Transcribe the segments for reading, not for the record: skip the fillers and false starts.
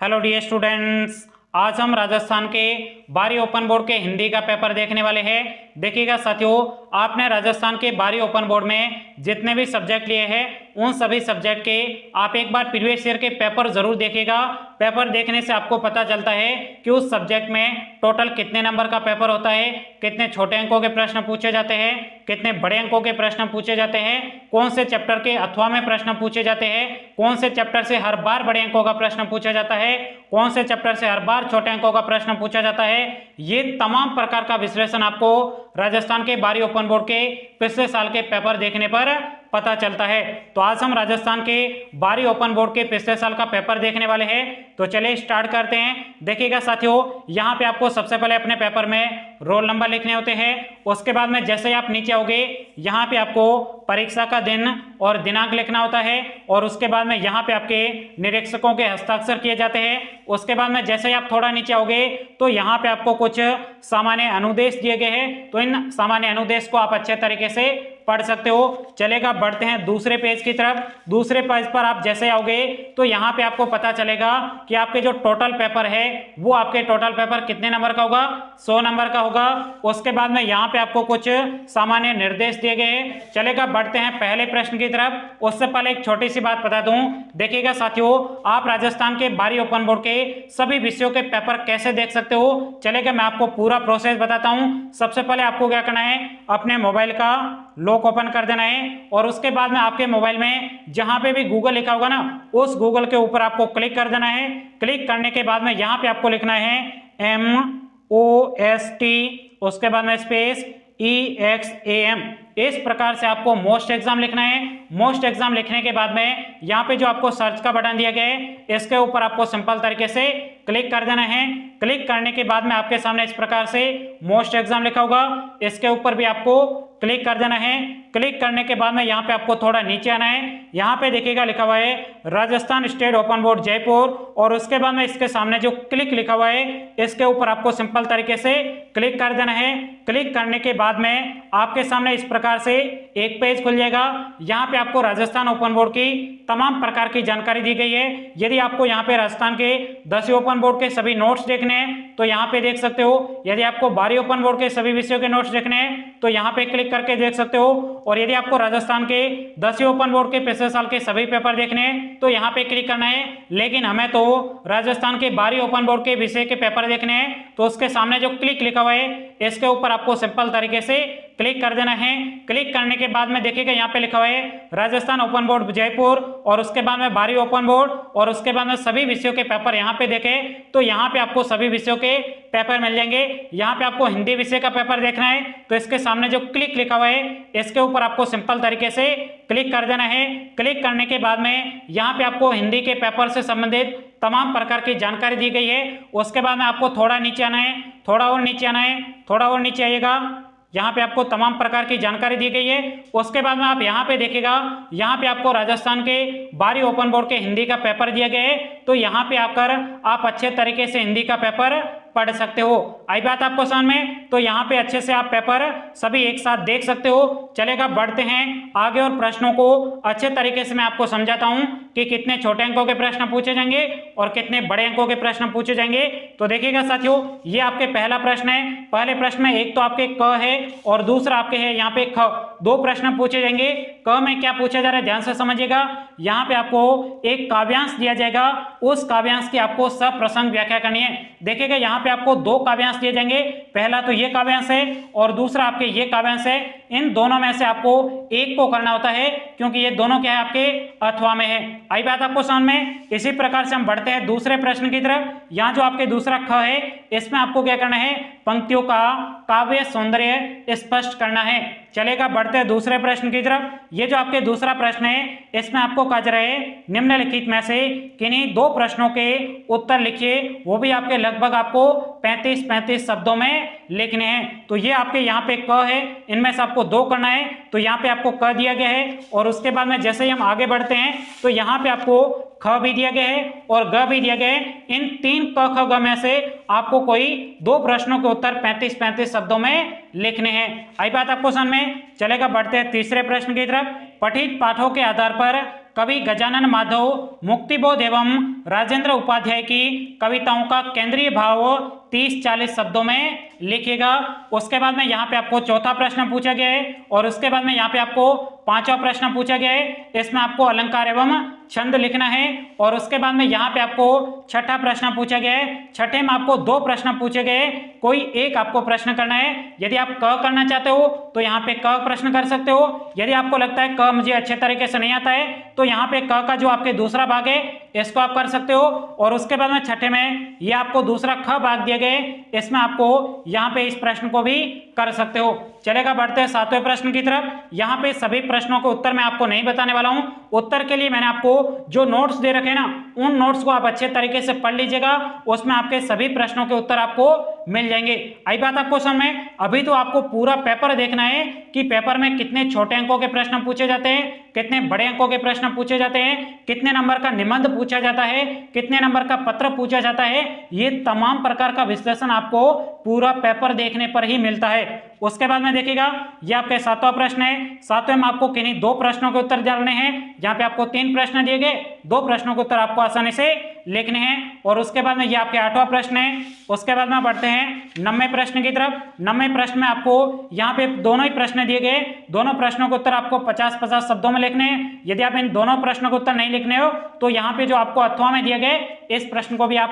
Hello dear students, आज हम राजस्थान के बारी ओपन बोर्ड के हिंदी का पेपर देखने वाले हैं। देखिएगा साथियों, आपने राजस्थान के बारी ओपन बोर्ड में जितने भी सब्जेक्ट लिए हैं उन सभी सब्जेक्ट के आप एक बार प्रीवियस ईयर के पेपर जरूर देखिएगा। पेपर देखने से आपको पता चलता है कि उस सब्जेक्ट में टोटल कितने नंबर का पेपर होता है, कितने छोटे अंकों के प्रश्न पूछे जाते हैं, कितने बड़े अंकों के प्रश्न पूछे जाते हैं, कौन से चैप्टर के अथवा में प्रश्न पूछे जाते हैं, कौन से चैप्टर से हर बार बड़े अंकों का प्रश्न पूछा जाता है, कौन से चैप्टर से हर बार छोटे अंकों का प्रश्न पूछा जाता है। ये तमाम प्रकार का विश्लेषण आपको राजस्थान के बारी ओपन बोर्ड के पिछले साल के पेपर देखने पर पता चलता है। तो आज हम राजस्थान के बारी ओपन बोर्ड के पिछले साल का पेपर देखने वाले हैं। तो चलिए स्टार्ट करते हैं। देखिएगा साथियों, यहाँ पे आपको सबसे पहले अपने पेपर में रोल नंबर लिखने होते हैं। उसके बाद में जैसे ही आप नीचे आओगे यहाँ पे आपको परीक्षा का दिन और दिनांक लिखना होता है और उसके बाद में यहाँ पे आपके निरीक्षकों के हस्ताक्षर किए जाते हैं। उसके बाद में जैसे ही आप थोड़ा नीचे आओगे तो यहाँ पे आपको कुछ सामान्य अनुदेश दिए गए हैं। तो इन सामान्य अनुदेश को आप अच्छे तरीके से पढ़ सकते हो। चलेगा, बढ़ते हैं दूसरे पेज की तरफ। दूसरे पेज पर आप जैसे आओगे तो यहाँ पे आपको पता चलेगा कि आपके जो टोटल पेपर है वो आपके टोटल पेपर कितने नंबर का होगा, 100 नंबर का होगा। उसके बाद में यहाँ पे आपको कुछ सामान्य निर्देश दिए गए हैं। चलेगा, बढ़ते हैं पहले प्रश्न की तरफ। उससे पहले एक छोटी सी बात बता दूं। देखिएगा साथियों, आप राजस्थान के बारी ओपन बोर्ड के सभी विषयों के पेपर कैसे देख सकते हो, चलेगा मैं आपको पूरा प्रोसेस बताता हूँ। सबसे पहले आपको क्या करना है, अपने मोबाइल का लॉक ओपन कर देना है और उसके बाद में आपके मोबाइल में जहां पे भी गूगल लिखा होगा ना, उस गूगल के ऊपर आपको क्लिक कर देना है। क्लिक करने के बाद में यहाँ पे आपको लिखना है MOST, उसके बाद में स्पेस EXAM। इस प्रकार से आपको मोस्ट एग्जाम लिखना है। मोस्ट एग्जाम लिखने के बाद में यहाँ पे जो आपको सर्च का बटन दिया गया है इसके ऊपर आपको सिंपल तरीके से क्लिक कर देना है। क्लिक करने के बाद में आपके सामने इस प्रकार से मोस्ट एग्जाम लिखा होगा, इसके ऊपर भी आपको क्लिक कर देना है। क्लिक करने के बाद में यहाँ पे आपको थोड़ा नीचे आना है। यहाँ पे देखिएगा लिखा हुआ है Rajasthan state open board Jaipur और उसके बाद में इसके सामने जो क्लिक लिखा हुआ है इसके ऊपर आपको सिंपल तरीके से क्लिक कर देना है। क्लिक करने के बाद में आपके सामने इस प्रकार से एक पेज खुल जाएगा। यहाँ पे आपको राजस्थान ओपन बोर्ड की तमाम प्रकार की जानकारी दी गई है। यदि आपको यहाँ पे राजस्थान के 10वीं ओपन बोर्ड के सभी नोट्स देखने हैं तो यहाँ पे देख सकते हो। यदि आपको बारी ओपन बोर्ड के सभी विषयों के नोट्स देखने हैं तो यहाँ पे क्लिक करके देख सकते हो। और यदि आपको राजस्थान के 10वीं ओपन बोर्ड के पिछले साल के सभी पेपर देखने हैं तो यहाँ पे क्लिक करना है। लेकिन हमें तो राजस्थान के बारी ओपन बोर्ड के विषय के पेपर देखने हैं तो उसके सामने जो क्लिक लिखा हुआ है इसके ऊपर आपको सिंपल तरीके से क्लिक कर देना है। क्लिक करने के बाद में देखिएगा यहाँ पे लिखा हुआ है राजस्थान ओपन बोर्ड जयपुर और उसके बाद में बारी ओपन बोर्ड और उसके बाद में सभी विषयों के पेपर यहाँ पे देखे तो यहाँ पे आपको सभी विषयों के पेपर मिल जाएंगे। यहाँ पे आपको हिंदी विषय का पेपर देखना है तो इसके सामने जो क्लिक लिखा हुआ है इसके ऊपर आपको सिंपल तरीके से क्लिक कर देना है। क्लिक करने के बाद में यहाँ पे आपको हिंदी के पेपर से संबंधित तमाम प्रकार की जानकारी दी गई है। उसके बाद में आपको थोड़ा नीचे आना है, थोड़ा और नीचे आना है, थोड़ा और नीचे आइएगा। यहाँ पे आपको तमाम प्रकार की जानकारी दी गई है। उसके बाद में आप यहाँ पे देखिएगा, यहाँ पे आपको राजस्थान के बारी ओपन बोर्ड के हिंदी का पेपर दिया गया है। तो यहाँ पे आकर आप अच्छे तरीके से हिंदी का पेपर पढ़ सकते हो। आई बात आपको समझ में? तो यहाँ पे अच्छे से आप पेपर सभी एक साथ देख सकते हो। चलेगा, बढ़ते हैं आगे और प्रश्नों को अच्छे तरीके से मैं आपको समझाता हूँ कि कितने छोटे अंकों के प्रश्न पूछे जाएंगे और कितने बड़े अंकों के प्रश्न पूछे जाएंगे। तो देखिएगा साथियों, ये आपके पहला प्रश्न है। पहले प्रश्न में एक तो आपके क है और दूसरा आपके है यहाँ पे ख। दो प्रश्न पूछे जाएंगे। क में क्या पूछा जा रहा है ध्यान से समझिएगा। यहाँ पे आपको एक काव्यांश दिया जाएगा, उस काव्यांश की आपको सप्रसंग व्याख्या करनी है। देखिएगा यहाँ पे आपको दो काव्यांश दिए जाएंगे। पहला तो ये काव्यांश है और दूसरा आपके ये काव्यांश है। इन दोनों में से आपको एक को करना होता है क्योंकि ये दोनों क्या है आपके अथवा में है। आई बात आपको समझ में? इसी प्रकार से हम बढ़ते हैं दूसरे प्रश्न की तरफ। यहाँ जो आपके दूसरा ख है इसमें आपको क्या करना है, पंक्तियों का काव्य सौंदर्य स्पष्ट करना है। चलेगा, बढ़ते हैं दूसरे प्रश्न की तरफ। ये जो आपके दूसरा प्रश्न है इसमें आपको कहा जा रहा है निम्नलिखित में से किन्हीं दो प्रश्नों के उत्तर लिखिए, वो भी आपके लगभग आपको 35 शब्दों में लिखने हैं। तो ये आपके यहाँ पे क है, इनमें से आपको दो करना है। तो यहाँ पे आपको क दिया गया है और उसके बाद में जैसे ही हम आगे बढ़ते हैं तो यहाँ पे आपको ख भी दिया गया है और ग भी दिया गया है। इन तीन क ख ग में से आपको कोई दो प्रश्नों के उत्तर 35 शब्दों में लिखने हैं। आई बात आपको समझ में? चलेगा, बढ़ते हैं तीसरे प्रश्न की तरफ। पठित पाठों के आधार पर कवि गजानन माधव मुक्तिबोध एवं राजेंद्र उपाध्याय की कविताओं का केंद्रीय भाव 30-40 शब्दों में लिखिएगा। उसके बाद में यहाँ पे आपको चौथा प्रश्न पूछा गया है और उसके बाद में यहाँ पे आपको पांचवा प्रश्न पूछा गया है। इसमें आपको अलंकार एवं छंद लिखना है और उसके बाद में यहाँ पे आपको छठा प्रश्न पूछा गया है। छठे में आपको 2 प्रश्न पूछे गए, कोई एक आपको प्रश्न करना है। यदि आप क करना चाहते हो तो यहाँ पे क प्रश्न कर सकते हो। यदि आपको लगता है क मुझे अच्छे तरीके से नहीं आता है तो यहाँ पे क का जो आपके दूसरा भाग है इसको आप कर सकते हो। और उसके बाद में छठे में ये आपको दूसरा ख भाग दिए गए, इसमें आपको यहाँ पे इस प्रश्न को भी कर सकते हो। चलेगा, बढ़ते हैं 7वें प्रश्न की तरफ। यहाँ पे सभी प्रश्नों के उत्तर मैं आपको नहीं बताने वाला हूँ। उत्तर के लिए मैंने आपको जो नोट्स दे रखे हैं ना, उन नोट्स को आप अच्छे तरीके से पढ़ लीजिएगा। उसमें आपके सभी प्रश्नों के उत्तर आपको मिल जाएंगे। आई बात आपको समझ में? अभी तो आपको पूरा पेपर देखना है कि पेपर में कितने छोटे अंकों के प्रश्न पूछे जाते हैं, कितने बड़े अंकों के प्रश्न पूछे जाते हैं, कितने नंबर का निबंध पूछा जाता है, कितने नंबर का पत्र पूछा जाता है। ये तमाम प्रकार का विश्लेषण आपको पूरा पेपर देखने पर ही मिलता है। उसके बाद में देखिएगा, ये आपके 7वां प्रश्न है। 7वें में आपको किन्हीं 2 प्रश्नों के उत्तर जानने हैं। यहाँ पे आपको 3 प्रश्न दिए गए, 2 प्रश्नों के उत्तर आपको आसानी से लिखने हैं। और उसके बाद में ये आपके 8वां प्रश्न है। उसके बाद में बढ़ते हैं 9वें प्रश्न की तरफ। 9वें प्रश्न में आपको यहाँ पे दोनों ही प्रश्न दिए गए, दोनों प्रश्नों के उत्तर आपको 50-50 शब्दों में लिखने हैं। यदि आप इन दोनों प्रश्नों के उत्तर नहीं लिखने हो तो यहाँ पे जो आपको अथवा में दिए गए इस प्रश्न को भी आप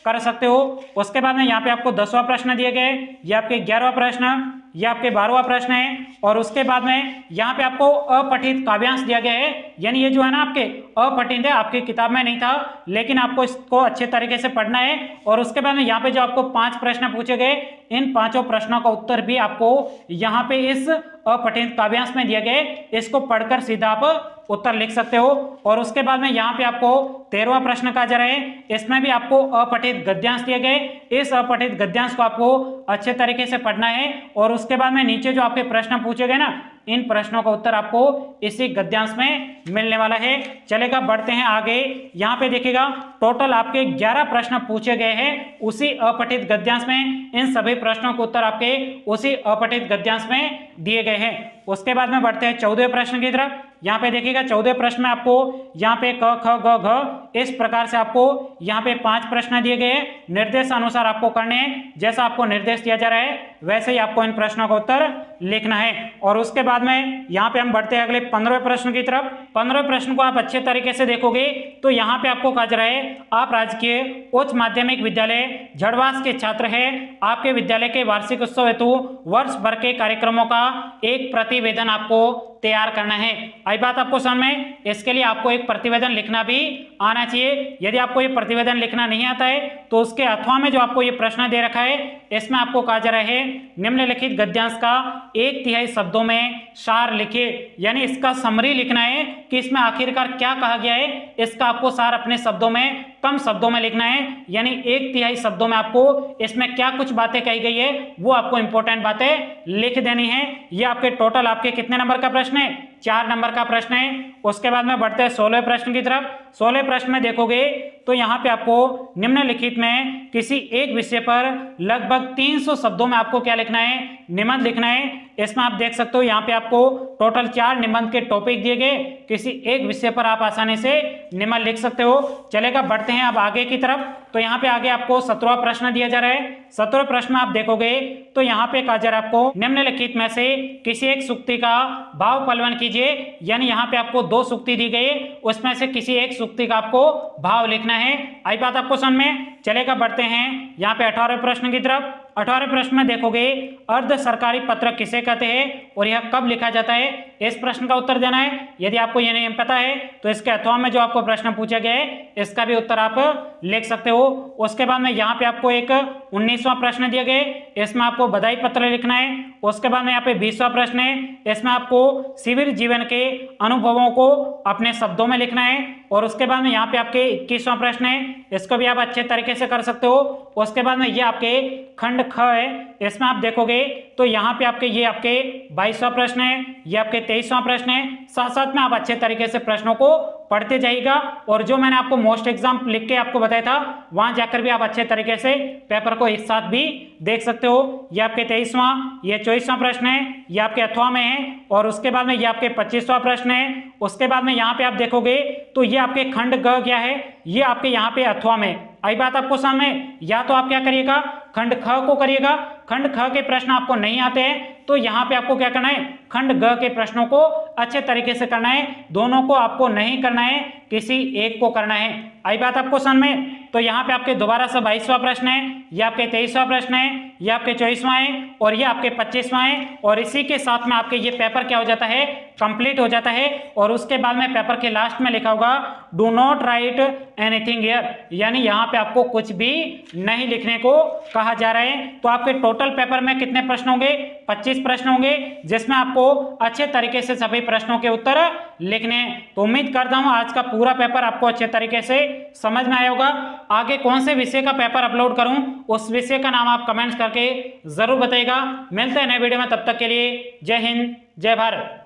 कर सकते हो। उसके बाद में यहाँ पे आपको 10वां प्रश्न दिए गए, ये आपके 11वां प्रश्न, ये आपके 12वां प्रश्न है। और उसके बाद में यहाँ पे आपको अपठित काव्यांश दिया गया है, यानी ये जो है ना आपके अपठित है, आपकी किताब में नहीं था, लेकिन आपको इसको अच्छे तरीके से पढ़ना है। और उसके बाद में यहाँ पे जो आपको 5 प्रश्न पूछे गए, इन 5 प्रश्नों का उत्तर भी आपको यहाँ पे इस अपठित काव्यांश में दिए गए, इसको पढ़कर सीधा आप उत्तर लिख सकते हो। और उसके बाद में यहाँ पे आपको 13वां प्रश्न का जरा है, इसमें भी आपको अपठित गद्यांश दिए गए, इस अपठित गद्यांश को आपको अच्छे तरीके से पढ़ना है। और उसके बाद में नीचे जो आपके प्रश्न पूछे गए ना, इन प्रश्नों का उत्तर आपको इसी गद्यांश में मिलने वाला है। चलेगा, बढ़ते हैं आगे। यहाँ पे देखिएगा, टोटल आपके 11 प्रश्न पूछे गए हैं उसी अपठित गद्यांश में। इन सभी प्रश्नों के उत्तर आपके उसी अपठित गद्यांश में दिए गए हैं। उसके बाद में बढ़ते हैं 14वें प्रश्न की तरफ। यहाँ पे देखिएगा, 14वें प्रश्न में आपको यहाँ पे क ख ग घ इस प्रकार से आपको यहाँ पे 5 प्रश्न दिए गए, निर्देश अनुसार आपको करने हैं। जैसा आपको निर्देश दिया जा रहा है वैसे ही आपको इन प्रश्नों का उत्तर लिखना है। और उसके बाद में यहाँ पे हम बढ़ते हैं अगले 15वें प्रश्न की तरफ। 15वें प्रश्न को आप अच्छे तरीके से देखोगे तो यहाँ पे आपको कहा जा रहा है, आप राजकीय उच्च माध्यमिक विद्यालय झड़वास के छात्र हैं। आपके विद्यालय के वार्षिक उत्सव हेतु वर्ष भर के कार्यक्रमों का एक प्रतिवेदन आपको तैयार करना है। आई बात आपको समझ में? इसके लिए आपको एक प्रतिवेदन लिखना भी आना चाहिए। यदि आपको ये प्रतिवेदन लिखना नहीं आता है तो उसके अथवा में जो आपको ये प्रश्न दे रखा है, इसमें आपको कहा जा रहा है निम्नलिखित गद्यांश का 1/3 शब्दों में सार लिखिए, यानी इसका समरी लिखना है कि इसमें आखिरकार क्या कहा गया है। इसका आपको सार अपने शब्दों में, कम शब्दों में लिखना है, यानी 1/3 शब्दों में आपको इसमें क्या कुछ बातें कही गई है वो आपको इंपॉर्टेंट बातें लिख देनी है। ये आपके टोटल आपके कितने नंबर का प्रश्न है? 4 नंबर का प्रश्न है। उसके बाद में बढ़ते हैं 16वें प्रश्न की तरफ। 16वें प्रश्न में देखोगे तो यहाँ पे आपको निम्नलिखित में किसी एक विषय पर लगभग 300 शब्दों में आपको क्या लिखना है? निबंध लिखना है। इसमें आप देख सकते हो यहाँ पे आपको टोटल 4 निबंध के टॉपिक दिए गए, किसी एक विषय पर आप आसानी से निबंध लिख सकते हो। चलेगा, बढ़ते हैं अब आगे की तरफ। तो यहाँ पे आगे आपको 17वां प्रश्न दिया जा रहा है। 17वें प्रश्न में आप देखोगे तो यहाँ पे कहा जा रहा है आपको निम्नलिखित में से किसी एक सूक्ति का भाव पलवन कीजिए, यानी यहाँ पे आपको 2 सूक्ति दी गई, उसमें से किसी एक सूक्ति का आपको भाव लिखना है। आई बात आपको समझ में? चलेगा, बढ़ते हैं यहाँ पे 18वें प्रश्न की तरफ। 18वें प्रश्न में देखोगे अर्ध सरकारी पत्रक किसे कहते हैं और यह कब लिखा जाता है, इस प्रश्न का उत्तर देना है। यदि आपको ये नहीं पता है तो इसके अथवा में जो आपको प्रश्न पूछा गया है इसका भी उत्तर आप लिख सकते हो। उसके बाद में यहाँ पे आपको एक 19वां प्रश्न दिया गया, इसमें आपको बधाई पत्र लिखना है। उसके बाद में यहाँ पे 20वां प्रश्न है, इसमें आपको शिविर जीवन के अनुभवों को अपने शब्दों में लिखना है। और उसके बाद में यहाँ पे आपके 21वां प्रश्न है, इसको भी आप अच्छे तरीके से कर सकते हो। उसके बाद में ये आपके खंड ख है, इसमें आप देखोगे तो यहाँ पे आपके ये आपके 22वां प्रश्न है, ये आपके 23वां प्रश्न है। साथ साथ में आप अच्छे तरीके से प्रश्नों को पढ़ते जाइएगा और जो मैंने आपको मोस्ट एग्जाम लिख के आपको बताया था वहां जाकर भी आप अच्छे तरीके से पेपर को एक साथ भी देख सकते हो। ये आपके 23वां, ये 24वां प्रश्न है, ये आपके 8वां में है और उसके बाद में ये आपके 25वां प्रश्न है। उसके बाद में यहाँ पे आप देखोगे तो ये आपके खंड ग क्या है, ये आपके यहाँ पे 8वां में। आई बात आपको सामने, या तो आप क्या करिएगा खंड ख को करिएगा, खंड ख के प्रश्न आपको नहीं आते हैं तो यहाँ पे आपको क्या करना है खंड ग के प्रश्नों को अच्छे तरीके से करना है, दोनों को आपको नहीं करना है, किसी एक को करना है। आई बात आपको समझ में। तो यहाँ पे आपके दोबारा से 22वां प्रश्न है, ये आपके 23वां प्रश्न है, ये आपके 24वां है और ये आपके 25वां है और इसी के साथ में आपके ये पेपर क्या हो जाता है कंप्लीट हो जाता है। और उसके बाद में पेपर के लास्ट में लिखा होगा do not right anything here, यानी यहाँ पे आपको कुछ भी नहीं लिखने को कहा जा रहा है। तो आपके टोटल पेपर में कितने प्रश्न होंगे, 25 प्रश्न होंगे जिसमें आपको अच्छे तरीके से सभी प्रश्नों के उत्तर लिखने हैं। तो उम्मीद करता हूं आज का पूरा पेपर आपको अच्छे तरीके से समझ में आया होगा। आगे कौन से विषय का पेपर अपलोड करूं उस विषय का नाम आप कमेंट्स करके जरूर बताइएगा। मिलते हैं नए वीडियो में, तब तक के लिए जय हिंद जय भारत।